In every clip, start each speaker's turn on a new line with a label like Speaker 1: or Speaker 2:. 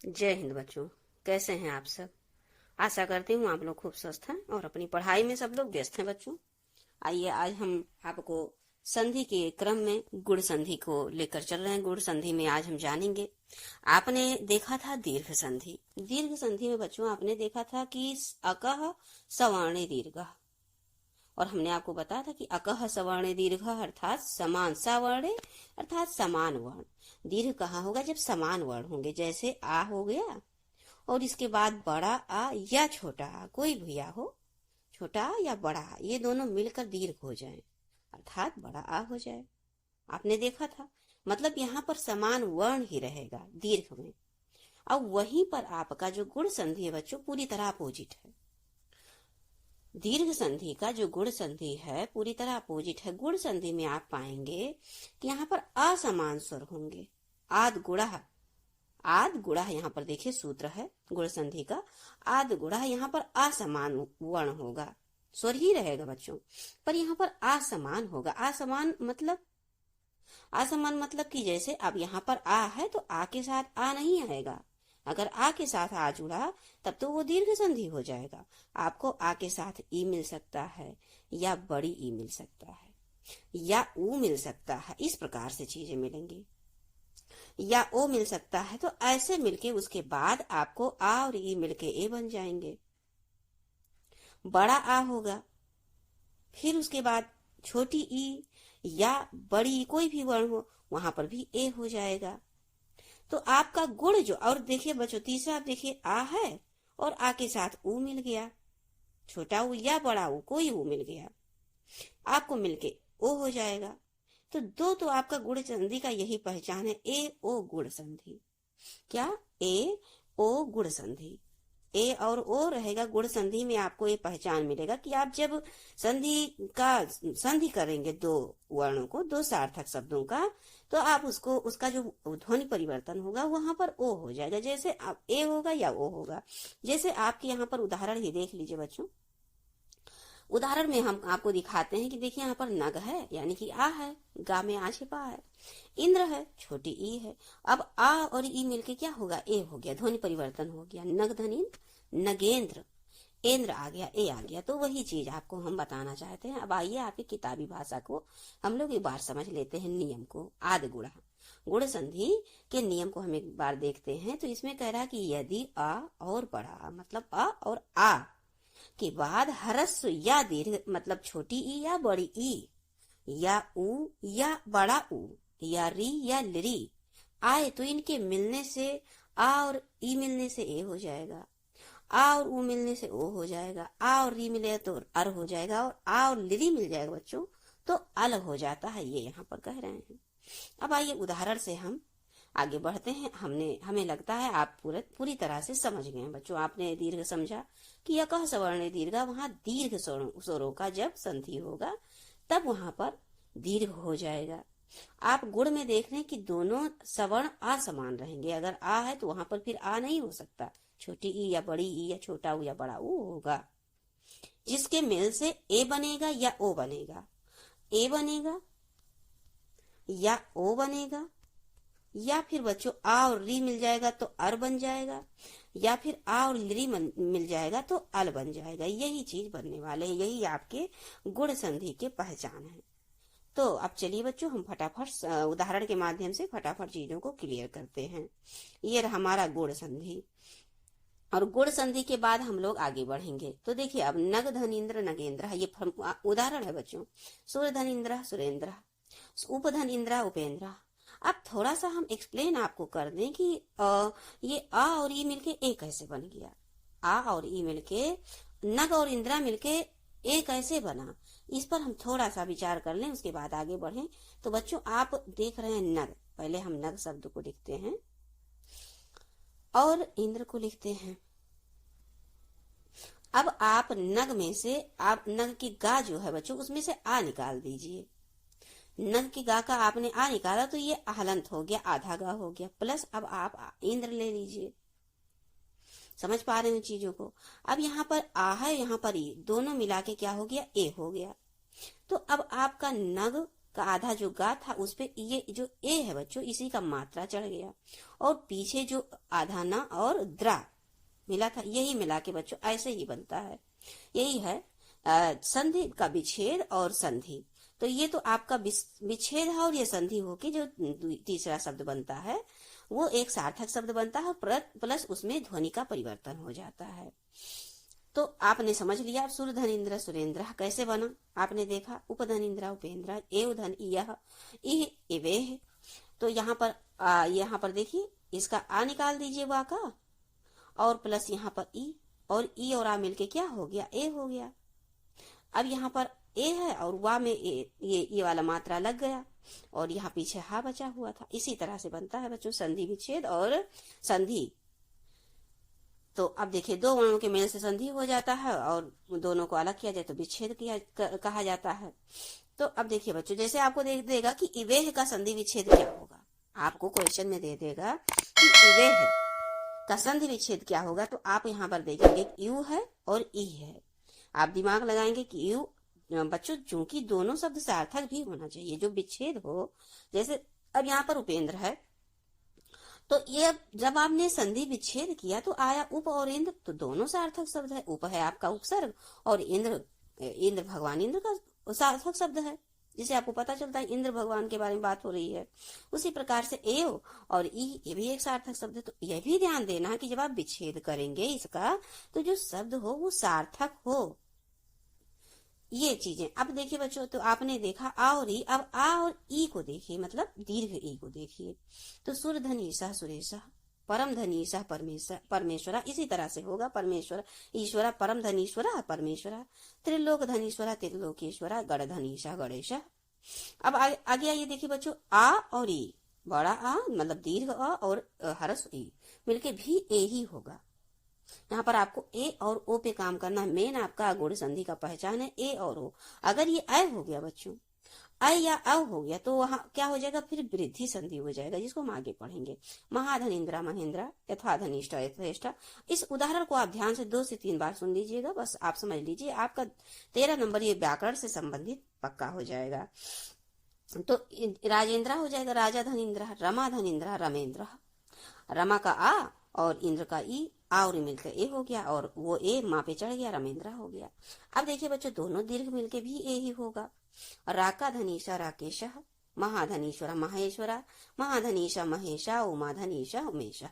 Speaker 1: जय हिंद बच्चों। कैसे हैं आप सब? आशा करती हूँ आप लोग खूब स्वस्थ हैं और अपनी पढ़ाई में सब लोग व्यस्त हैं बच्चों। आइए आज हम आपको संधि के क्रम में गुण संधि को लेकर चल रहे हैं। गुण संधि में आज हम जानेंगे, आपने देखा था दीर्घ संधि। दीर्घ संधि में बच्चों आपने देखा था कि अकह सवर्णे दीर्घ, और हमने आपको बताया था कि अकह सवर्णे दीर्घ अर्थात समान सवर्णे अर्थात समान वर्ण। दीर्घ कहाँ होगा? जब समान वर्ण होंगे, जैसे आ हो गया और इसके बाद बड़ा आ या छोटा आ, कोई भी आ हो, छोटा आ या बड़ा आ, ये दोनों मिलकर दीर्घ हो जाएं, अर्थात बड़ा आ हो जाए। आपने देखा था, मतलब यहाँ पर समान वर्ण ही रहेगा दीर्घ में। अब वहीं पर आपका जो गुण संधि है बच्चों पूरी तरह अपोजिट है। दीर्घ संधि का जो गुण संधि है पूरी तरह अपोजिट है। गुण संधि में आप पाएंगे कि यहाँ पर असमान स्वर होंगे। आद गुणा, आद गुणा यहाँ पर देखिए सूत्र है गुण संधि का। आद गुणा यहाँ पर असमान वर्ण होगा, स्वर ही रहेगा बच्चों, पर यहाँ पर असमान होगा। असमान मतलब कि जैसे अब यहाँ पर आ है तो आ के साथ आ नहीं आएगा। अगर आ के साथ आ जुड़ा तब तो वो दीर्घ संधि हो जाएगा। आपको आ के साथ ई मिल सकता है, या बड़ी ई मिल सकता है, या ऊ मिल सकता है, इस प्रकार से चीजें मिलेंगी, या ओ मिल सकता है। तो ऐसे मिलके उसके बाद आपको आ और ई मिलके ए बन जाएंगे। बड़ा आ होगा, फिर उसके बाद छोटी ई या बड़ी कोई भी वर्ण हो, वहां पर भी ए हो जाएगा। तो आपका गुण जो, और देखिए बच्चों तीसरा आप देखिए आ है और आ के साथ ऊ मिल गया, छोटा ऊ या बड़ा ऊ कोई ऊ मिल गया, आपको मिलके ओ हो जाएगा। तो दो तो आपका गुण संधि का यही पहचान है, ए ओ गुण संधि। क्या? ए ओ गुण संधि। ए और ओ रहेगा गुण संधि में, आपको ये पहचान मिलेगा कि आप जब संधि करेंगे दो वर्णों को, दो सार्थक शब्दों का, तो आप उसको उसका जो ध्वनि परिवर्तन होगा वहां पर ओ हो जाएगा। जैसे आप ए होगा या ओ होगा। जैसे आपके यहाँ पर उदाहरण ही देख लीजिए बच्चों। उदाहरण में हम आपको दिखाते हैं कि देखिए यहाँ पर नग है यानी कि आ है, गा में आ छिपा है, इंद्र है छोटी ई है। अब आ और ई मिलके क्या होगा? ए हो गया, ध्वनि परिवर्तन हो गया। नग धनी नगेंद्र, इंद्र आ गया, ए आ गया। तो वही चीज आपको हम बताना चाहते हैं। अब आइए आपकी किताबी भाषा को हम लोग एक बार समझ लेते हैं, नियम को। आदि गुणा, गुण संधि के नियम को हम एक बार देखते हैं। तो इसमें कह रहा है कि यदि आ और बड़ा, मतलब आ और आ के बाद ह्रस्व या दीर्घ, मतलब छोटी ई या बड़ी ई, या ऊ या बड़ा ऊ, या री या लिरी आए, तो इनके मिलने से आ और ई मिलने से ए हो जाएगा, आ और ऊ मिलने से ओ हो जाएगा, आ और री मिले तो अर हो जाएगा, और आ और लिरी मिल जाएगा बच्चों तो अलग हो जाता है। ये यहाँ पर कह रहे हैं। अब आइए उदाहरण से हम आगे बढ़ते हैं। हमें लगता है आप पूरी तरह से समझ गए हैं बच्चों। आपने दीर्घ समझा कि अकह सवर्ण दीर्घ, वहां दीर्घ स्वरों का जब संधि होगा तब वहां पर दीर्घ हो जाएगा। आप गुण में देख रहे हैं कि दोनों सवर्ण असमान रहेंगे। अगर आ है तो वहां पर फिर आ नहीं हो सकता, छोटी ई या बड़ी ई या छोटा ऊ या बड़ा ऊ होगा, जिसके मेल से ए बनेगा या ओ बनेगा, ए बनेगा या ओ बनेगा, या फिर बच्चों आ और री मिल जाएगा तो अर बन जाएगा, या फिर आ और री मिल जाएगा तो अल बन जाएगा। यही चीज बनने वाले हैं, यही आपके गुण संधि के पहचान है। तो अब चलिए बच्चों हम फटाफट उदाहरण के माध्यम से फटाफट चीजों को क्लियर करते हैं। ये रहा हमारा गुण संधि, और गुण संधि के बाद हम लोग आगे बढ़ेंगे। तो देखिए अब नग धनिंद्र नगेंद्र, ये उदाहरण है बच्चों। सूर्य धनिंद्र सुरेंद्र, उपधन इंद्र उपेंद्र। अब थोड़ा सा हम एक्सप्लेन आपको कर दें कि ये आ और ई मिलके ए कैसे बन गया, आ और ई मिलके, नग और इंद्रा मिलके ए कैसे बना, इस पर हम थोड़ा सा विचार कर लें, उसके बाद आगे बढ़ें। तो बच्चों आप देख रहे हैं नग, पहले हम नग शब्द को लिखते हैं और इंद्र को लिखते हैं। अब आप नग में से, आप नग की गा जो है बच्चों उसमें से आ निकाल दीजिए। नग की गा का आपने आ निकाला तो ये आहलंत हो गया, आधा गा हो गया, प्लस अब आप इंद्र ले लीजिए। समझ पा रहे हैं चीजों को? अब यहाँ पर आ है, यहाँ पर ई, दोनों मिला के क्या हो गया? ए हो गया। तो अब आपका नग का आधा जो गा था उस पे ये जो ए है बच्चों इसी का मात्रा चढ़ गया, और पीछे जो आधा ना और द्रा मिला था यही मिला के बच्चों ऐसे ही बनता है। यही है संधि का विच्छेद और संधि। तो ये तो आपका विच्छेद है, और ये संधि होके जो तीसरा शब्द बनता है वो एक सार्थक शब्द बनता है, प्लस उसमें ध्वनि का परिवर्तन हो जाता है। तो आपने समझ लिया सुर धन इंद्र सुरेंद्र कैसे बना, आपने देखा उपधन इंद्र उपेंद्र, एव धन यह इह इवेह। तो यहाँ पर देखिए इसका आ निकाल दीजिए वा का, और प्लस यहाँ पर ई, और ई और आ मिलके क्या हो गया, ए हो गया। अब यहाँ पर ए है और वा में ये वाला मात्रा लग गया, और यहाँ पीछे हा बचा हुआ था। इसी तरह से बनता है बच्चों संधि विच्छेद और संधि। तो अब देखिए दो वर्णों के मेल से संधि हो जाता है, और दोनों को अलग किया जाए तो विच्छेद कहा जाता है। तो अब देखिए बच्चों जैसे आपको दे देगा कि इवेह का संधि विच्छेद क्या होगा, आपको क्वेश्चन में दे देगा कि इवेह का संधि विच्छेद क्या होगा, तो आप यहाँ पर देखेंगे यू है और ई है। आप दिमाग लगाएंगे कि यू बच्चों चूंकि दोनों शब्द सार्थक भी होना चाहिए, जो विच्छेद हो, जैसे अब यहाँ पर उपेंद्र है, तो ये जब आपने संधि विच्छेद किया तो आया उप और इंद्र, तो दोनों सार्थक शब्द है। उप है आपका उपसर्ग, और इंद्र भगवान इंद्र का सार्थक शब्द है, जिसे आपको पता चलता है इंद्र भगवान के बारे में बात हो रही है। उसी प्रकार से एव और ई ये भी एक सार्थक शब्द है। तो यह भी ध्यान देना है कि जब आप विच्छेद करेंगे इसका तो जो शब्द हो वो सार्थक हो, ये चीजें। अब देखिए बच्चों तो आपने देखा आ और ई, अब आ और ई को देखिए, मतलब दीर्घ ई को देखिए। तो सुर धन ईसा सुरेशा, परम धन ईसा परमेश्वरा, इसी तरह से होगा परमेश्वर ईश्वरा, परम धन ईश्वरा परमेश्वरा, त्रिलोक धन ईश्वरा त्रिलोकेश्वरा, गण धन ईशा गणेशा। अब आगे आइए देखिए बच्चों आ और ई, बड़ा आ मतलब दीर्घ आ और हरस ई मिलके भी ए ही होगा। यहाँ पर आपको ए और ओ पे काम करना है। मेन आपका गुण संधि का पहचान है ए और ओ। अगर ये अ हो गया बच्चों, अ या अ हो गया, तो वहां क्या हो जाएगा, फिर वृद्धि संधि हो जाएगा, जिसको हम आगे पढ़ेंगे। महाधन इंद्रा महेंद्रा, यथाधनिष्ठ यथेष्टा। इस उदाहरण को आप ध्यान से 2 से 3 बार सुन लीजिएगा, बस आप समझ लीजिए आपका 13 नंबर ये व्याकरण से संबंधित पक्का हो जाएगा। तो राजेंद्रा हो जाएगा राजा धन इंद्रा, रमा धन इंद्रा रमेंद्र। रमा का आ और इंद्र का ई, आ और मिलकर ए हो गया, और वो ए माँ पे चढ़ गया, रमेंद्र हो गया। अब देखिए बच्चों दोनों दीर्घ मिलके भी ए ही होगा। राका धनीशा राकेश, महाधनीश्वरा महेश्वरा, महाधनीशा महेशा, उमा धनीशा उमेशा।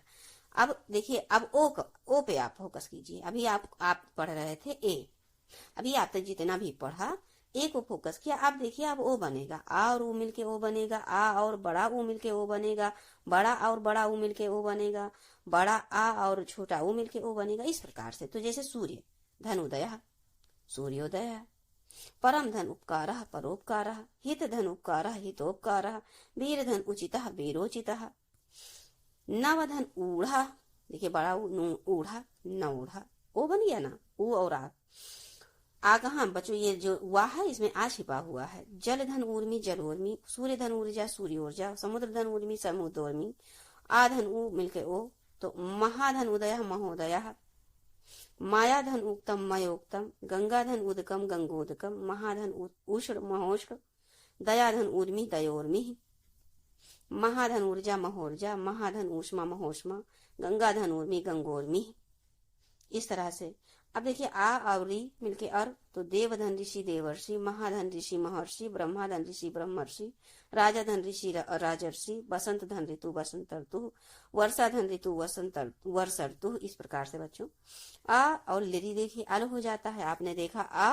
Speaker 1: अब देखिए अब ओ पे आप फोकस कीजिए। अभी आप पढ़ रहे थे ए, अभी आप तक जितना भी पढ़ा ए को फोकस किया। आप देखिए अब ओ बनेगा, आ और ऊ मिलके ओ बनेगा, आ और बड़ा ऊ मिलके ओ बनेगा, बड़ा और बड़ा ऊ मिलके ओ बनेगा, बड़ा आ और छोटा ऊ मिलके ओ बनेगा, इस प्रकार से। तो जैसे सूर्य धन उदय सूर्योदय, परम धन उपकार परोपकार, हित धन उपकार हितोपकार, वीर धन उचित वीरोचित, नव धन ऊढ़ा, देखिए बड़ा ऊढ़ा नौढ़ा, ओ बन गया ना, ऊ और आ कहाँ बच्चों, ये जो वाह है इसमें आ छिपा हुआ है। जल धन ऊर्मी जलोर्मी, सूर्य धन ऊर्जा सूर्योर्जा, समुद्र धन ऊर्मी समुद्रोर्मी, आ धन ऊ मिलके ओ, तो महाधन उदय महोदय, माया धन उक्तम मयोक्तम, गंगा धन उदकम गंगोदकम, महाधन उष्ण महोष्ण, दया धन ऊर्मी दयोर्मी, महाधन ऊर्जा महोर्जा, महाधन ऊष्मा महोष्मा, गंगा धन ऊर्मी गंगोर्मी, इस तरह से। अब देखिए आ और री मिलके अर, तो देवधन ऋषि देवर्षि, महाधन ऋषि महर्षि, ब्रह्माधन ऋषि ब्रह्मर्षि, राजा धन ऋषि राजर्षि, बसंत धन ऋतु बसंत ऋतु, वर्षा धन ऋतु वसंत वर्ष ऋतु। इस प्रकार से बच्चों आ और लिरी देखिए अल हो जाता है, आपने देखा आ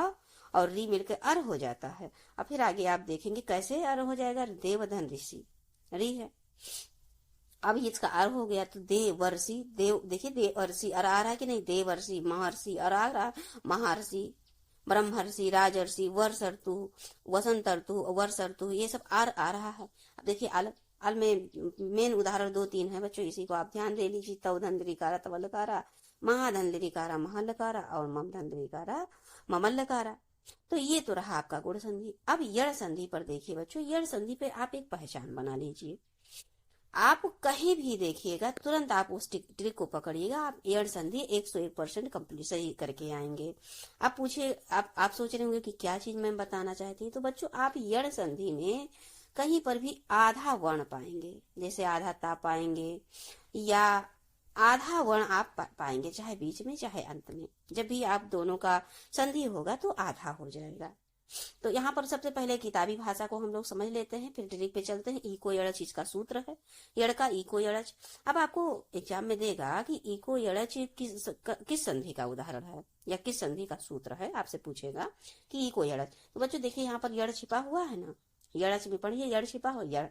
Speaker 1: और री मिलकर अर हो जाता है। अब फिर आगे आप देखेंगे कैसे अर हो जाएगा, देवधन ऋषि री है, अब इसका अर हो गया तो देवर्षि, देव देखिए देवर्षि अर आ रहा है कि नहीं, देवर्षि महर्षि अर आ रहा, महर्षि ब्रह्मर्षि राजर्षि वर्ष ऋतु वसंत ऋतु वर्ष ऋतु, ये सब अर आ रहा है। अब देखिए अल में मेन उदाहरण 2-3 है बच्चों, इसी को आप ध्यान दे लीजिए। तव धन लिरिकारा तवलकारा, महाधन लिरिकारा महलकारा, और मम धन लिरिकारा ममल्लकारा। तो ये तो रहा आपका गुण संधि। अब यड़ संधि पर देखिए बच्चों, यड़ संधि पे आप एक पहचान बना लीजिए। आप कहीं भी देखिएगा तुरंत आप उस ट्रिक को पकड़िएगा, आप एड़ संधि 101% कंप्लीट सही करके आएंगे। आप पूछिए, आप सोच रहे होंगे कि क्या चीज मैं बताना चाहती हूँ। तो बच्चों, आप एड़ संधि में कहीं पर भी आधा वर्ण पाएंगे, जैसे आधा ता पाएंगे, या आधा वर्ण आप पाएंगे, चाहे बीच में चाहे अंत में। जब भी आप दोनों का संधि होगा तो आधा हो जाएगा। तो यहाँ पर सबसे पहले किताबी भाषा को हम लोग समझ लेते हैं, फिर ट्रिक पे चलते हैं। इको यड़च इसका सूत्र है, यड़ का इको यड़च। अब आपको एग्जाम में देगा कि इको यड़च किस संधि का उदाहरण है या किस संधि का सूत्र है, आपसे पूछेगा कि इको यड़च। तो बच्चों देखिए, यहाँ पर यड़ छिपा हुआ है ना, यड़च में पढ़िए, यड़ छिपा हो, यड़।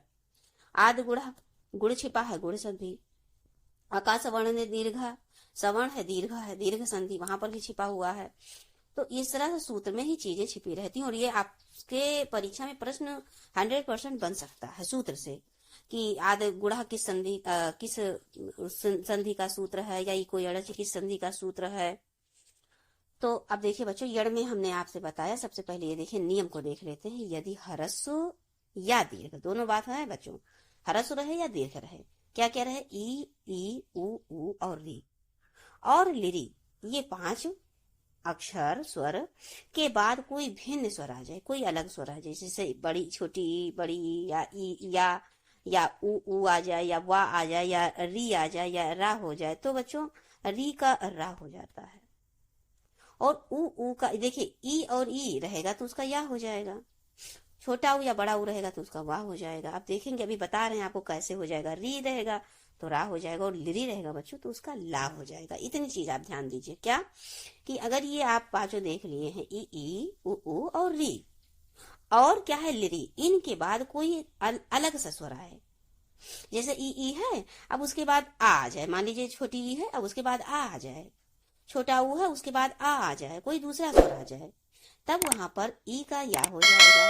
Speaker 1: आद गुड़ा, गुड़ छिपा है, गुड़ संधि। आकाश वर्ण ने दीर्घा, सवर्ण है, दीर्घ संधि वहां पर भी छिपा हुआ है। तो इस तरह से सूत्र में ही चीजें छिपी रहती हैं, और ये आपके परीक्षा में प्रश्न 100% बन सकता है सूत्र से, कि आद गुड़ा किस संधि किस संधि का सूत्र है, या इको यड़च किस संधि का सूत्र है। तो अब देखिए बच्चों, यड़ में हमने आपसे बताया, सबसे पहले ये देखिए नियम को देख लेते हैं। यदि ह्रस्व या दीर्घ, दोनों बात है बच्चों, ह्रस्व रहे या दीर्घ रहे, क्या क्या रहे, ई उ और री और लिरी, ये 5 अक्षर स्वर के बाद कोई भिन्न स्वर आ जाए, कोई अलग स्वर आ जाए, जैसे बड़ी, छोटी, बड़ी, या ई, या उ आ जाए, या वा आ जाए, या री आ जाए, या रा हो जाए, तो बच्चों री का रा हो जाता है। और उ का देखिए, ई और ई रहेगा तो उसका या हो जाएगा। छोटा ऊ या बड़ा ऊ रहेगा तो उसका वाह हो जाएगा। आप देखेंगे, अभी बता रहे हैं आपको कैसे हो जाएगा। री रहेगा तो रा हो जाएगा, और लिरी रहेगा बच्चों तो उसका ला हो जाएगा। इतनी चीज आप ध्यान दीजिए, क्या कि अगर ये आप पांचों देख लिए हैं, ई उ और री, और क्या है लिरी, इनके बाद कोई अलग सा स्वर आए, जैसे ई है, अब उसके बाद आ जाए, मान लीजिए छोटी ई है, अब उसके बाद आ जाए, छोटा ऊ है, उसके बाद आ जाए, कोई दूसरा स्वर आ जाए, तब वहां पर ई का या हो जाएगा,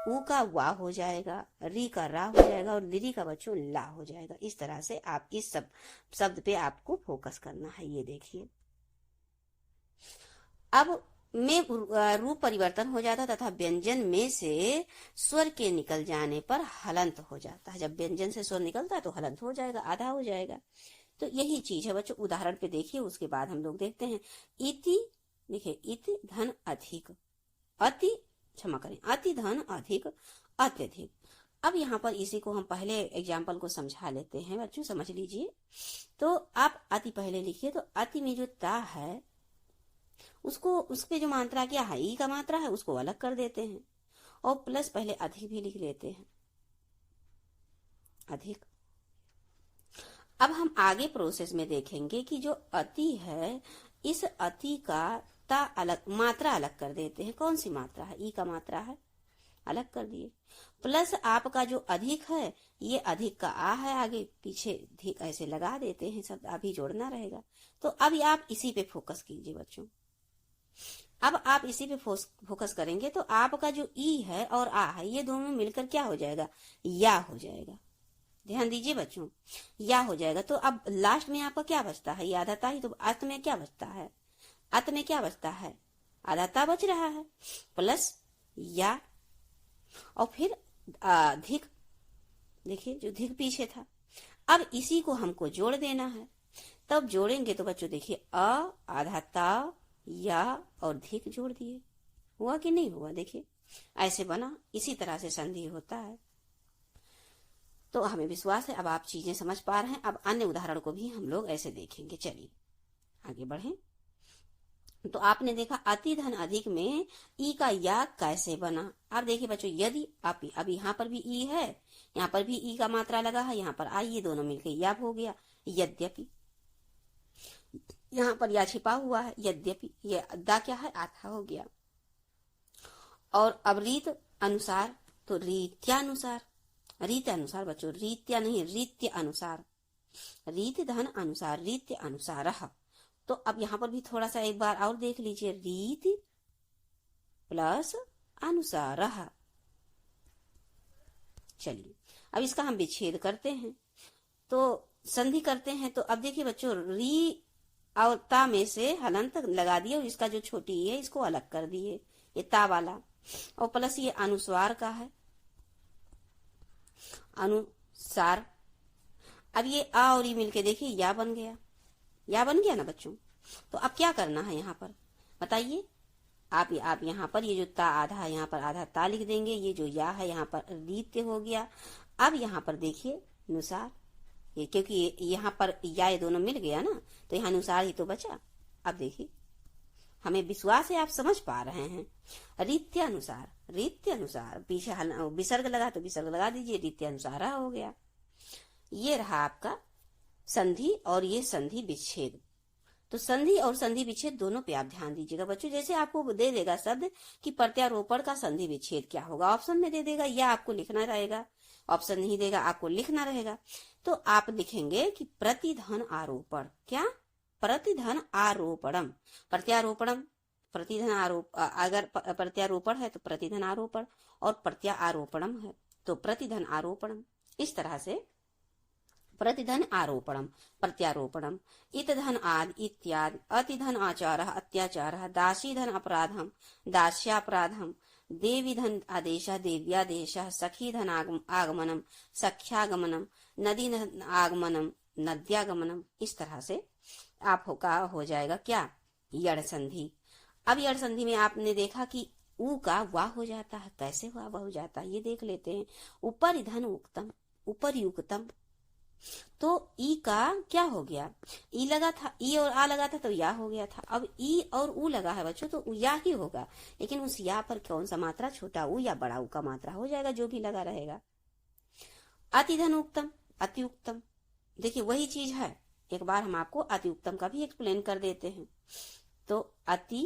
Speaker 1: ऊ का वा हो जाएगा, री का रा हो जाएगा, और लिरी का बच्चों ला हो जाएगा। इस तरह से आप इस शब्द पे आपको फोकस करना है। ये देखिए, अब में रूप परिवर्तन हो जाता तथा व्यंजन में से स्वर के निकल जाने पर हलंत हो जाता है। जब व्यंजन से स्वर निकलता है तो हलंत हो जाएगा, आधा हो जाएगा। तो यही चीज है बच्चों, उदाहरण पे देखिए, उसके बाद हम लोग देखते हैं। इति, देखिए इति धन अधिक, अति, क्षमा करें, अति धन अधिक, अत्यधिक। अब यहाँ पर इसी को हम पहले एग्जाम्पल को समझा लेते हैं बच्चों, समझ लीजिए। तो आप अति पहले लिखिए, तो अति में जो ता है उसको, उसपे जो मात्रा क्या है, ई का मात्रा है, उसको अलग कर देते हैं, और प्लस पहले अधिक भी लिख लेते हैं, अधिक। अब हम आगे प्रोसेस में देखेंगे कि जो अति है, इस अति का ता अलग, मात्रा अलग कर देते हैं। कौन सी मात्रा है, ई का मात्रा है, अलग कर दिए। प्लस आपका जो अधिक है, ये अधिक का आ है, आगे पीछे अधिक ऐसे लगा देते हैं, सब अभी जोड़ना रहेगा। तो अब आप इसी पे फोकस कीजिए बच्चों। अब आप इसी पे फोकस करेंगे तो आपका जो ई है और आ है, ये दोनों मिलकर क्या हो जाएगा, या हो जाएगा। ध्यान दीजिए बच्चों, या हो जाएगा। तो अब लास्ट में आपका क्या बचता है, ये आधा ता ही, तो अंत में क्या बचता है, अंत में क्या बचता है, आधा ता बच रहा है, प्लस या, और फिर अधिक। देखिए जो धिक पीछे था, अब इसी को हमको जोड़ देना है। तब जोड़ेंगे तो बच्चों देखिए, आधा ता, या और धिक जोड़ दिए, हुआ कि नहीं हुआ, देखिए ऐसे बना। इसी तरह से संधि होता है। तो हमें विश्वास है अब आप चीजें समझ पा रहे हैं। अब अन्य उदाहरण को भी हम लोग ऐसे देखेंगे। चलिए आगे बढ़ें। तो आपने देखा अति धन अधिक में ई का या कैसे बना। आप देखिए बच्चों, यदि आप, अब यहाँ पर भी ई है, यहाँ पर भी ई का मात्रा लगा है, यहाँ पर आई, ये दोनों मिलकर या हो गया। यद्यपि, यहाँ पर या छिपा हुआ है, यद्यपि, ये दा क्या है, आधा हो गया। और अब रीत अनुसार, तो रीत्यानुसार, रीत अनुसार बच्चों, रीत्या नहीं, रीत्य अनुसार, रीत धन अनुसार, रीत्य अनुसार। तो अब यहाँ पर भी थोड़ा सा एक बार और देख लीजिए, रीत प्लस अनुसार। चलिए अब इसका हम विच्छेद करते हैं, तो संधि करते हैं। तो अब देखिए बच्चों, री और ता में से हलंत लगा दिए, और इसका जो छोटी है इसको अलग कर दिए, ये ता वाला, और प्लस ये अनुस्वार का है, अनुसार, अब ये आ और ई मिलके देखिए या बन गया, या बन गया ना बच्चों। तो अब क्या करना है यहाँ पर बताइए। आप यहाँ पर ये जो ता आधा है, यहाँ पर आधा ता लिख देंगे। ये जो या है यहाँ पर रीत्य हो गया। अब यहाँ पर देखिए अनुसार, ये क्योंकि यहाँ पर या ये दोनों मिल गया ना, तो यहाँ अनुसार ही तो बचा। अब देखिए हमें विश्वास है आप समझ पा रहे हैं। रीत्य अनुसार, रीत्य अनुसार, पीछे विसर्ग लगा तो विसर्ग लगा दीजिए, रीत्य अनुसार हो गया। ये रहा आपका संधि और ये संधि विच्छेद। तो संधि और संधि विच्छेद दोनों पे आप ध्यान दीजिएगा बच्चों। जैसे आपको दे देगा शब्द कि प्रत्यारोपण का संधि विच्छेद क्या होगा, ऑप्शन में दे देगा, या आपको लिखना रहेगा। ऑप्शन नहीं देगा, आपको लिखना रहेगा। तो आप लिखेंगे कि प्रतिधन आरोपण, क्या प्रतिधन आरोपणम, प्रत्यारोपणम, प्रतिधन आरोप, अगर प्रत्यारोपण है तो प्रतिधन आरोपण, और प्रत्यारोपणम है तो प्रतिधन आरोपणम। इस तरह से प्रतिधन आरोपणम, प्रत्यारोपणम, इतधन आद इत्यादि, अतिधन आचारः अत्याचारः, दासीधन अपराधम दास्यापराधम, देवीधन आदेशः देव्यादेशः, सखीधन आगमनम सख्यागमनम, नदीधन आगमनम नद्यागमनम। इस तरह से आपका हो जाएगा क्या, यड़ संधि। अब यड़ संधि में आपने देखा कि ऊ का वाह हो जाता है। कैसे वाह हो जाता है ये देख लेते हैं। उपरिधन उक्तम, उपरयुक्तम। तो ई का क्या हो गया, ई लगा था, ई और आ लगा था तो या हो गया था। अब ई और ऊ लगा है बच्चों तो या ही होगा, लेकिन उस या पर कौन सा मात्रा, छोटा ऊ या बड़ा ऊ का मात्रा हो जाएगा, जो भी लगा रहेगा। अतिधन उक्तम, अति उत्तम। देखिए वही चीज है, एक बार हम आपको अति उत्तम का भी एक्सप्लेन कर देते हैं। तो अति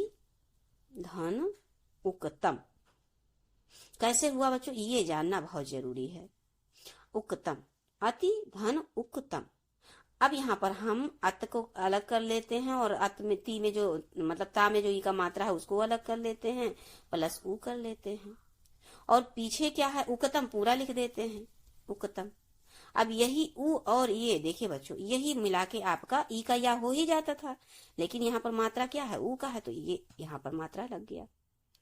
Speaker 1: धन उक्तम कैसे हुआ बच्चों, ये जानना बहुत जरूरी है। उक्तम, अति धन उक्तम। अब यहाँ पर हम अत को अलग कर लेते हैं और अत में ती में जो मतलब ता में जो ई का मात्रा है उसको अलग कर लेते हैं, प्लस ऊ कर लेते हैं, और पीछे क्या है उक्तम पूरा लिख देते हैं, उक्तम। अब यही ऊ और ये देखिए बच्चों, यही मिला के आपका ई का या हो ही जाता था, लेकिन यहाँ पर मात्रा क्या है, ऊ का है, तो ये यहाँ पर मात्रा लग गया।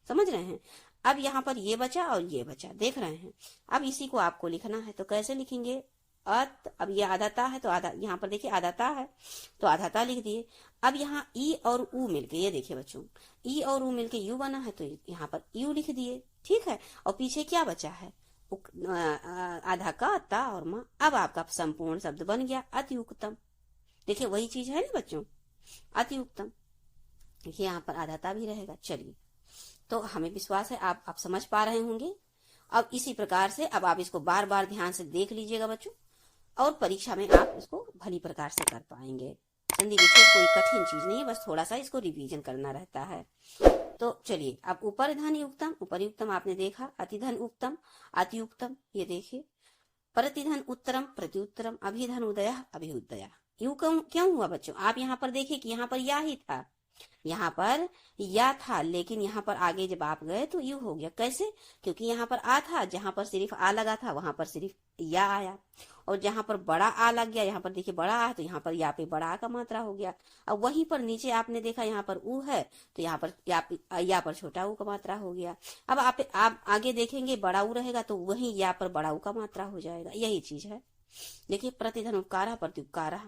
Speaker 1: समझ रहे हैं। अब यहाँ पर ये बचा और ये बचा, देख रहे हैं। अब इसी को आपको लिखना है, तो कैसे लिखेंगे, अत, अब ये आधाता है तो आधा, यहाँ पर देखिए आधाता है तो आधाता लिख दिए। अब यहाँ ई और ऊ मिलके, ये देखिए बच्चों, ई और ऊ मिलके यू बना है तो यहाँ पर यू लिख दिए, ठीक है। और पीछे क्या बचा है, आधा का ता और माँ। अब आपका संपूर्ण शब्द बन गया अति उत्तम। देखिए वही चीज है ना बच्चों, अति उत्तम। देखिए यहाँ पर आधाता भी रहेगा। चलिए, तो हमें विश्वास है आप समझ पा रहे होंगे। अब इसी प्रकार से अब आप इसको बार बार ध्यान से देख लीजिएगा बच्चों, और परीक्षा में आप इसको भली प्रकार से कर पाएंगे। संधि विच्छेद कोई कठिन चीज नहीं है, बस थोड़ा सा इसको रिवीजन करना रहता है। तो चलिए, अब उपरिधन युक्तम, उपरयुक्तम आपने देखा, अतिधन उक्तम, अतियुक्तम ये देखिए, प्रतिधन उत्तरम, प्रत्युत्तरम, अभिधन उदय, अभिउदय। यूं क्यों हुआ बच्चों, आप यहाँ पर देखिए कि यहाँ पर या ही था, यहाँ पर या था, लेकिन यहाँ पर आगे जब आप गए तो यू हो गया। कैसे, क्योंकि यहाँ पर आ था, जहां पर सिर्फ आ लगा था वहां पर सिर्फ या आया, और जहां पर बड़ा आ लग गया, यहाँ पर देखिए बड़ा आ, तो यहाँ पर या पे बड़ा आ का मात्रा हो गया। अब वहीं पर नीचे आपने देखा यहाँ पर ऊ है, तो यहाँ पर या पर छोटा ऊ का मात्रा हो गया। अब आप आगे देखेंगे बड़ा ऊ रहेगा तो वहीं या पर बड़ा ऊ का मात्रा हो जाएगा, यही चीज है। देखिए प्रतिधन उपकार, प्रत्युपकार,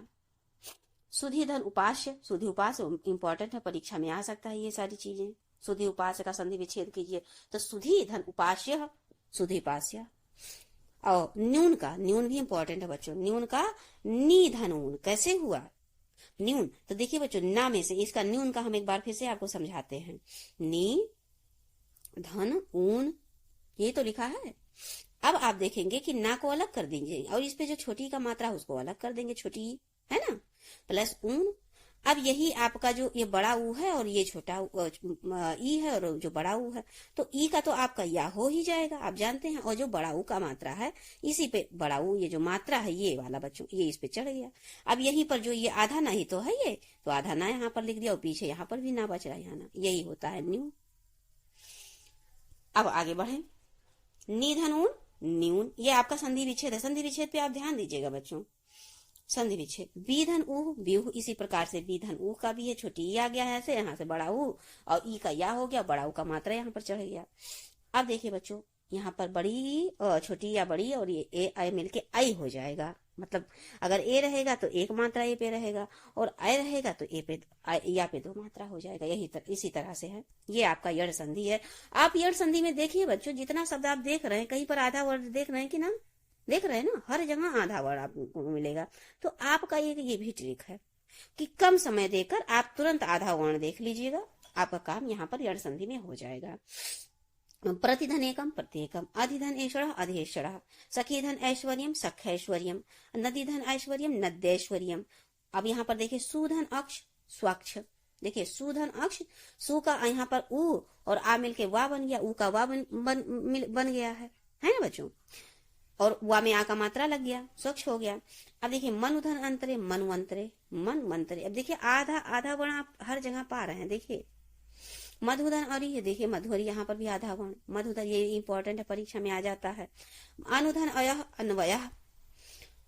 Speaker 1: सुधि धन उपास्य, सुधि उपास्य इंपॉर्टेंट है, परीक्षा में आ सकता है ये सारी चीजें। सुधि उपास्य का संधि विच्छेद कीजिए तो सुधि धन उपास्य, सुधि उपास्य। और न्यून का, न्यून भी इंपॉर्टेंट है बच्चों, न्यून का नी धन ऊन कैसे हुआ, न्यून। तो देखिए बच्चों, ना में से इसका न्यून का हम एक बार फिर से आपको समझाते हैं। नी धन ऊन ये तो लिखा है। अब आप देखेंगे कि ना को अलग कर देंगे और इस पे जो छोटी का मात्रा है उसको अलग कर देंगे, छोटी है ना, प्लस ऊन। अब यही आपका जो ये बड़ा ऊ है और ये छोटा ई है और जो बड़ा ऊ है, तो ई का तो आपका या हो ही जाएगा, आप जानते हैं। और जो बड़ा ऊ का मात्रा है इसी पे बड़ा ऊ, ये जो मात्रा है ये वाला बच्चों, ये इस पे चढ़ गया। अब यहीं पर जो ये आधा ना ही तो है, ये तो आधा ना यहाँ पर लिख दिया और पीछे यहाँ पर भी ना बच रहा, यहाँ ना, यही होता है न्यून। अब आगे बढ़े, निधन ऊन न्यून, ये आपका संधि विच्छेद है। संधि विच्छेद पे आप ध्यान दीजिएगा बच्चों, संधि विच्छेद। बीधन ऊ व्यूह, इसी प्रकार से बीधन ऊ का भी है, छोटी ई आ गया है ऐसे, यहाँ से बड़ा ऊ, और ई का या हो गया, बड़ा ऊ का मात्रा यहाँ पर चढ़ गया। अब देखिए बच्चों, यहाँ पर बड़ी छोटी या बड़ी और ये ए आई मिलके आई हो जाएगा। मतलब अगर ए रहेगा तो एक मात्रा ए पे रहेगा और आई रहेगा तो ए पे या पे दो मात्रा हो जाएगा। इसी तरह से है। ये आपका यड़ संधि है। आप यड़ संधि में देखिए बच्चों, जितना शब्द आप देख रहे हैं, कहीं पर आधा वर्ड देख रहे हैं कि ना, देख रहे हैं ना, हर जगह आधा वर्ड आपको मिलेगा। तो आपका ये भी ट्रिक है कि कम समय देकर आप तुरंत आधा वर्ण देख लीजिएगा, आपका काम यहाँ पर यड़ संधि में हो जाएगा। प्रतिधन एकम प्रत्येकम, अधिधन ऐश्वर्य अधेश्वर, सखीधन ऐश्वर्यम सखैश्वर्यम, नदीधन ऐश्वर्यम नद्यैश्वर्यम। अब यहाँ पर देखिए सुधन अक्ष स्वाक्ष, देखिए सुधन अक्ष, सु का यहाँ पर उ और आ मिलके वा बन गया, उ का वा बन गया है ना बच्चों, और वा में आ का मात्रा लग गया, स्वच्छ हो गया। अब देखिए मनुधन अंतरे मनवंतरे मन मंतरे। अब देखिए आधा आधा वर्ण आप हर जगह पा रहे हैं। देखिए मधुधन, और ये देखिए मधुर, यहाँ पर भी आधा वर्ण मधुधर, ये इंपॉर्टेंट है, परीक्षा में आ जाता है। अनुधन अयः अन्वयः,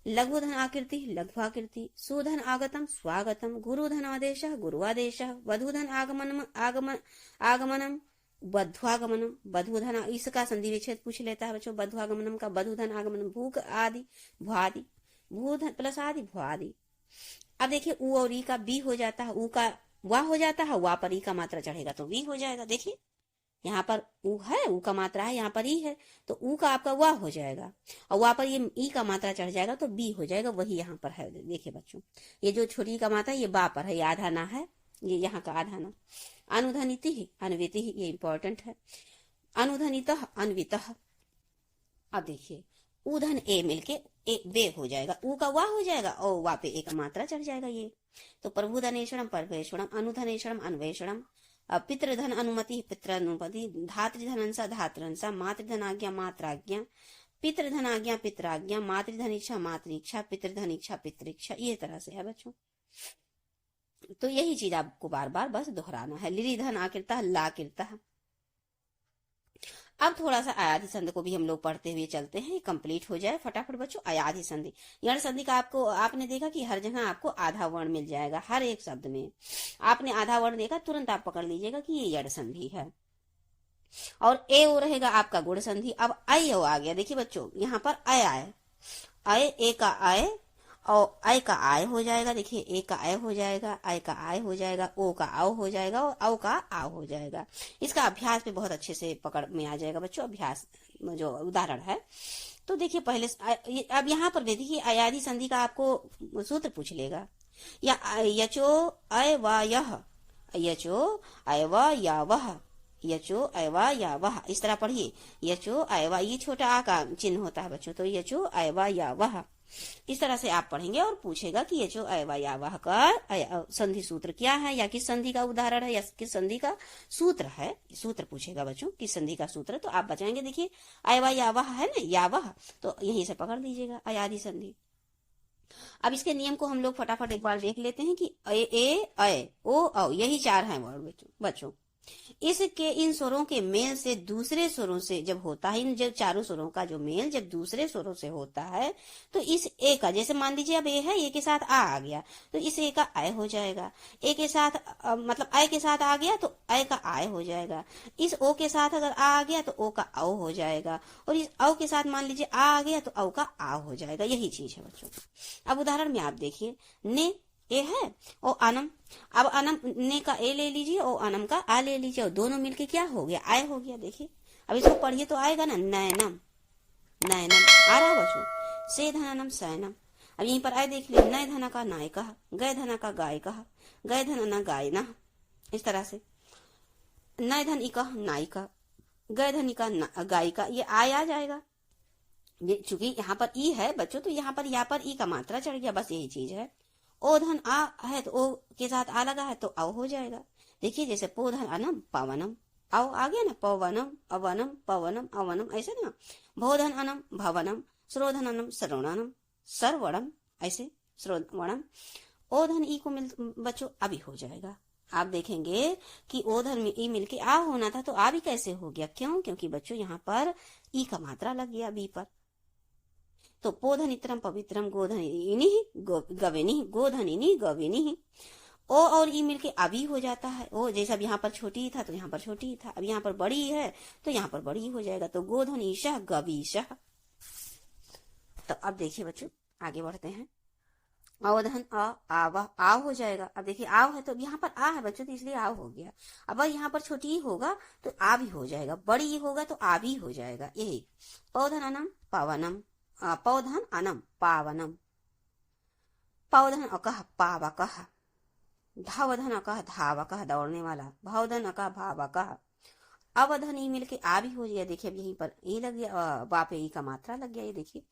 Speaker 1: लघुधन आकृति लघ्वाकृति, सुधन आगतम स्वागतम, गुरुधन आदेशः गुरुआदेशः, वधुधन आगमनम बध्वागमनम, बधुधन, इसका संधि विच्छेद पूछ लेता है बच्चों। बध्वागमनम का बधुधन आगमनम, भूख आदि भुआदि, भूधन प्लस आदि भुआदि। अब देखिए उ और ई का बी हो जाता है, उ का वा हो जाता है, वा पर ई का मात्रा चढ़ेगा तो वी हो जाएगा। देखिए यहाँ पर उ है, उ का मात्रा है, यहाँ पर ई है तो उ का आपका वा हो जाएगा, और वा पर ये ई का मात्रा चढ़ जाएगा तो बी हो जाएगा। वही यहाँ पर है। देखिए बच्चों, ये जो छोटी का मात्रा ये बा पर है, ये आधा ना है, ये यहाँ का आधा ना। अनुधनिति अन्विति, ये इंपॉर्टेंट है। अनुधनित अन्वित। अब देखिए उधन ए मिलके ए बे हो जाएगा, उ का वा हो जाएगा और वा पे ए का मात्रा चढ़ जाएगा। ये तो प्रभुधनेश्वरम परवेश्वरम, अनुधनेश्वरम अन्वेषणम, पितृधन अनुमति पितृनुमति, धातृधनंसा धातृंसा, मातृधन आज्ञा मात्राज्ञा, पितृधन आज्ञा पितराज्ञा, मातृधन इच्छा मातृइच्छा, पितृधन इच्छा पितृइच्छा। ये तरह से है बच्चों। तो यही चीज आपको बार बार बस दोहराना है। लिरिधन आकृता लाकृता। अब थोड़ा सा अयाधि संधि को भी हम लोग पढ़ते हुए चलते हैं, कंप्लीट हो जाए फटाफट बच्चों। अयाधि संधि, यण संधि का आपने देखा कि हर जगह आपको आधा वर्ण मिल जाएगा, हर एक शब्द में आपने आधा वर्ण देखा, तुरंत आप पकड़ लीजिएगा कि ये यण संधि है। और ए ओ रहेगा आपका गुण संधि। अब अय ओ आ गया। देखिए बच्चों यहाँ पर अय आए, अय ए का आय और अय का आय हो जाएगा। देखिए ए का आय हो जाएगा, अय का आय हो जाएगा, ओ का आओ हो जाएगा और औ का आओ हो जाएगा। इसका अभ्यास भी बहुत अच्छे से पकड़ में आ जाएगा बच्चों, अभ्यास जो उदाहरण है। तो देखिए पहले अब यहाँ पर देखिए अयाधि संधि का आपको सूत्र पूछ लेगा। या यचो अय व यह, यचो अय व या वह, यचो अयवा या वह, इस तरह पढ़िए। यचो अयवा, ये छोटा आ का चिन्ह होता है बच्चों, तो यचो अयवा या वह, इस तरह से आप पढ़ेंगे और पूछेगा कि यचो अयवा या वह का संधि सूत्र क्या है, या किस संधि का उदाहरण है, या किस संधि का सूत्र है। सूत्र पूछेगा बच्चों, किस संधि का सूत्र, तो आप बचाएंगे। देखिए अयवा या वह है ना, या वह, तो यहीं से पकड़ लीजिएगा अयाधि संधि। अब इसके नियम को हम लोग फटाफट एक बार देख लेते हैं कि ए अय ओ औ, यही चार हैं वर्ड बच्चों। इसके इन स्वरों के मेल से दूसरे स्वरों से जब होता है, इन जब चारों स्वरों का जो मेल जब दूसरे स्वरों से होता है, तो इस ए का, जैसे मान लीजिए अब ए है, ए के साथ आ गया तो इस ए का आय हो जाएगा। ए के साथ मतलब आय के साथ आ गया तो आय का आय हो जाएगा। इस ओ के साथ अगर आ गया तो ओ का औ हो जाएगा, और इस औ के साथ मान लीजिए आ गया तो औ का आ हो जाएगा। यही चीज है बच्चों। अब उदाहरण में आप देखिए, ने ए है और अनम, अब अनम ने का ए ले लीजिए और अनम का आ ले लीजिए, और दोनों मिलके क्या हो गया, आय हो गया। देखिए अब इसको पढ़िए तो आएगा ना, नयनम, नयनम आ रहा है बच्चों। से धनम सैनम। अब यहीं पर आय देख लीजिए, नय धना का नायका, गय धना का गायका, गय धन गायना, इस तरह से। नय धन इका नायिका, गय धन इका गायिका, ये आय आ जाएगा। चूंकि यहाँ पर ई है बच्चों, तो यहाँ पर ई का मात्रा चढ़ गया, बस यही चीज है। ओ धन आ है तो ओ के साथ आ लगा है तो औ हो जाएगा। देखिए जैसे पोधन अनम पवनम, औ आ गया ना, पवनम अवनम पवनम अवनम, ऐसे ना। भोधन अनम भवनम, श्रोधन अनम श्रवणम सर्वणम, ऐसे श्रोवणम। ओ धन ई को मिल बच्चों अभी हो जाएगा। आप देखेंगे कि ओ धन में ई मिलके आ होना था तो आ भी कैसे हो गया, क्यों? क्योंकि बच्चों यहाँ पर ई का मात्रा लग गया बी पर। तो पोधनित्रम पवित्रम गोधनिनी गविनी, गोधनिनी गविनी। ओ और ई मिलके अभी हो जाता है। ओ जैसे अब यहाँ पर छोटी था तो यहाँ पर छोटी था, अब यहाँ पर बड़ी है तो यहाँ पर बड़ी हो जाएगा। तो गोधन ईशा गवीशा। तो अब देखिए बच्चों आगे बढ़ते हैं। अवधन अ आवा आव हो जाएगा। अब देखिए आव है तो अब यहाँ पर आ है बच्चों, तो इसलिए आव हो गया। अब यहाँ पर छोटी ही होगा तो आ भी हो जाएगा, बड़ी ही होगा तो आ भी हो जाएगा। यही पौधन अनम पावनम, पौधन अनम पावनम, पौधन अकह पावकह, धावधन अकह धावकह दौड़ने वाला, भावधन अकह भावकह। अवधन ई मिलके आ भी हो गया। देखिए अब यहीं पर ई लग गया, बापे ई का मात्रा लग गया। ये देखिए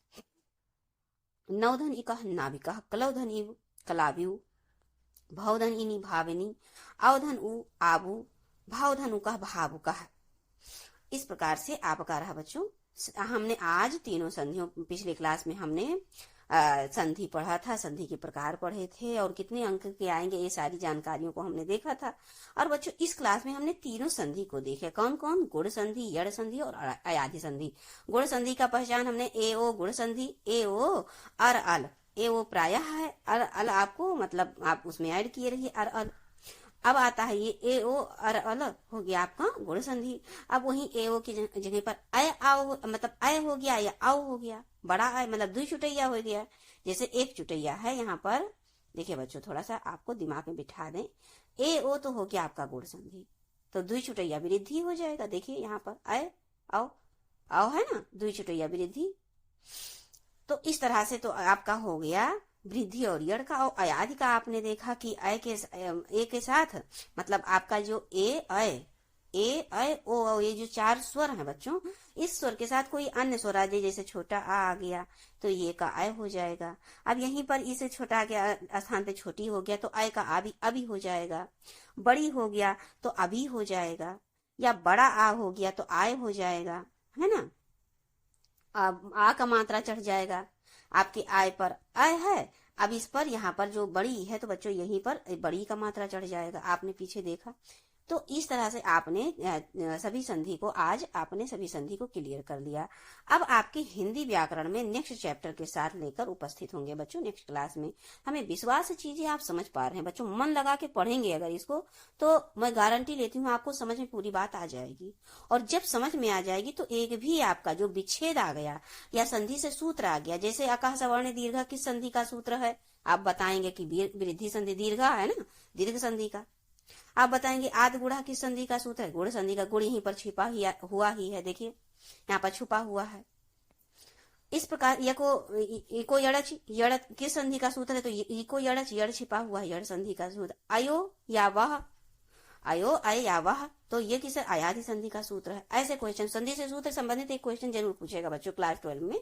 Speaker 1: नवधन इकह नाविकः, कलौधन इव कलाविउ, भवधन इनि भाविनी, अवधन उ आबू, भावधन उकह भावुकः। इस प्रकार से आपका रहा बच्चों। हमने आज तीनों संधियों, पिछले क्लास में हमने संधि पढ़ा था, संधि के प्रकार पढ़े थे और कितने अंक के आएंगे ये सारी जानकारियों को हमने देखा था। और बच्चों इस क्लास में हमने तीनों संधि को देखे। कौन कौन? गुण संधि, यड़ संधि और अयाधि संधि। गुण संधि का पहचान हमने ए ओ गुण संधि, ए ओ अर अल। ए ओ प्रायः है, अर अल आपको मतलब आप उसमें ऐड किए रहिए अर अल। अब आता है ये ए ओ अर अल हो गया आपका गुण संधि। अब वही ए ओ की जगह पर अय आओ मतलब अय हो गया या आओ हो गया। बड़ा अय मतलब 2 चुटैया हो गया, जैसे 1 चुटैया है यहाँ पर। देखिए बच्चों थोड़ा सा आपको दिमाग में बिठा दें, ए ओ तो हो गया आपका गुण संधि, तो 2 चुटैया वृद्धि हो जाएगा। देखिए यहाँ पर अय आओ आओ है ना, 2 चुटैया वृद्धि। तो इस तरह से तो आपका हो गया वृद्धि और यड़ का। और अयाधि का आपने देखा कि ए के साथ मतलब आपका जो ए अय ओ ये जो 4 स्वर हैं बच्चों, इस स्वर के साथ कोई अन्य स्वर आ जाए, जैसे छोटा आ गया तो ये का अय हो जाएगा। अब यहीं पर इसे छोटा के स्थान पे छोटी हो गया तो अय का अभी हो जाएगा। बड़ी हो गया तो अभी हो जाएगा, या बड़ा आ हो गया तो आय हो जाएगा, है ना। अब आ का मात्रा चढ़ जाएगा, आपकी आय पर आय है। अब इस पर यहाँ पर जो बड़ी है तो बच्चों यहीं पर बड़ी का मात्रा चढ़ जाएगा, आपने पीछे देखा। तो इस तरह से आपने सभी संधि को आज आपने सभी संधि को क्लियर कर लिया। अब आपके हिंदी व्याकरण में नेक्स्ट चैप्टर के साथ लेकर उपस्थित होंगे बच्चों नेक्स्ट क्लास में। हमें विश्वास है चीजें आप समझ पा रहे हैं बच्चों, मन लगा के पढ़ेंगे अगर इसको तो मैं गारंटी लेती हूँ आपको समझ में पूरी बात आ जाएगी। और जब समझ में आ जाएगी तो एक भी आपका जो विच्छेद आ गया या संधि से सूत्र आ गया, जैसे अकाह सवर्ण दीर्घ किस संधि का सूत्र है, आप बताएंगे कि वृद्धि संधि दीर्घ है ना, दीर्घ संधि का। आप बताएंगे आद गुणा किस संधि का सूत्र है, गुण संधि का। गुण यहीं पर छिपा हुआ ही है, देखिए यहाँ पर छुपा हुआ है। इस प्रकार इको यड़च, यड़ किस संधि का सूत्र है, तो इको यड़च, यड़ छिपा हुआ है, यड़ संधि का सूत्र। अयो या वह, अयो अय या वह, तो ये किस अयाधि संधि का सूत्र है। ऐसे क्वेश्चन संधि से सूत्र संबंधित एक क्वेश्चन जरूर पूछेगा बच्चों क्लास 12 में,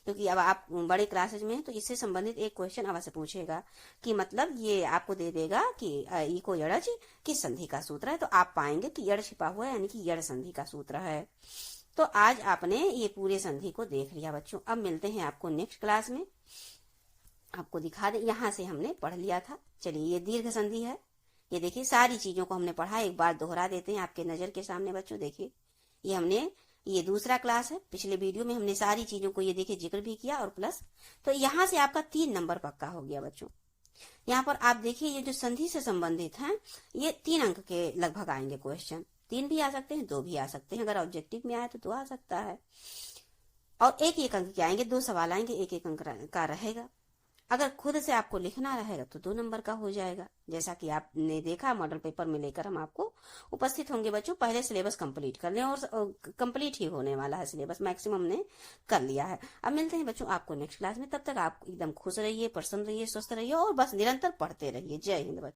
Speaker 1: क्योंकि अब आप बड़े क्लासेज में हैं तो इससे संबंधित एक क्वेश्चन अवश्य पूछेगा कि मतलब ये आपको दे देगा कि इको यड़च किस संधि का सूत्र है, तो आप पाएंगे कि यड़ छिपा हुआ है यानी कि यड़ संधि का सूत्र है। तो आज आपने ये पूरे संधि को देख लिया बच्चों। अब मिलते हैं आपको नेक्स्ट क्लास में, आपको दिखा दे। यहाँ से हमने पढ़ लिया था, चलिए ये दीर्घ संधि है। ये देखिए सारी चीजों को हमने पढ़ा, एक बार दोहरा देते हैं आपके नजर के सामने बच्चों। देखिए ये हमने ये दूसरा क्लास है, पिछले वीडियो में हमने सारी चीजों को ये देखिए जिक्र भी किया और प्लस। तो यहाँ से आपका 3 नंबर पक्का हो गया बच्चों। यहाँ पर आप देखिए ये जो संधि से संबंधित है ये 3 अंक के लगभग आएंगे क्वेश्चन। 3 भी आ सकते हैं, 2 भी आ सकते हैं, अगर ऑब्जेक्टिव में आए तो 2 आ सकता है। और 1-1 अंक के आएंगे, 2 सवाल आएंगे, 1-1 अंक का रहेगा। अगर खुद से आपको लिखना रहेगा तो 2 नंबर का हो जाएगा। जैसा कि आपने देखा मॉडल पेपर में लेकर हम आपको उपस्थित होंगे बच्चों। पहले सिलेबस कंप्लीट कर लें, और कंप्लीट ही होने वाला है सिलेबस, मैक्सिमम ने कर लिया है। अब मिलते हैं बच्चों आपको नेक्स्ट क्लास में, तब तक आप एकदम खुश रहिए, प्रसन्न रहिए, स्वस्थ रहिए और बस निरंतर पढ़ते रहिए। जय हिंद बच्चों।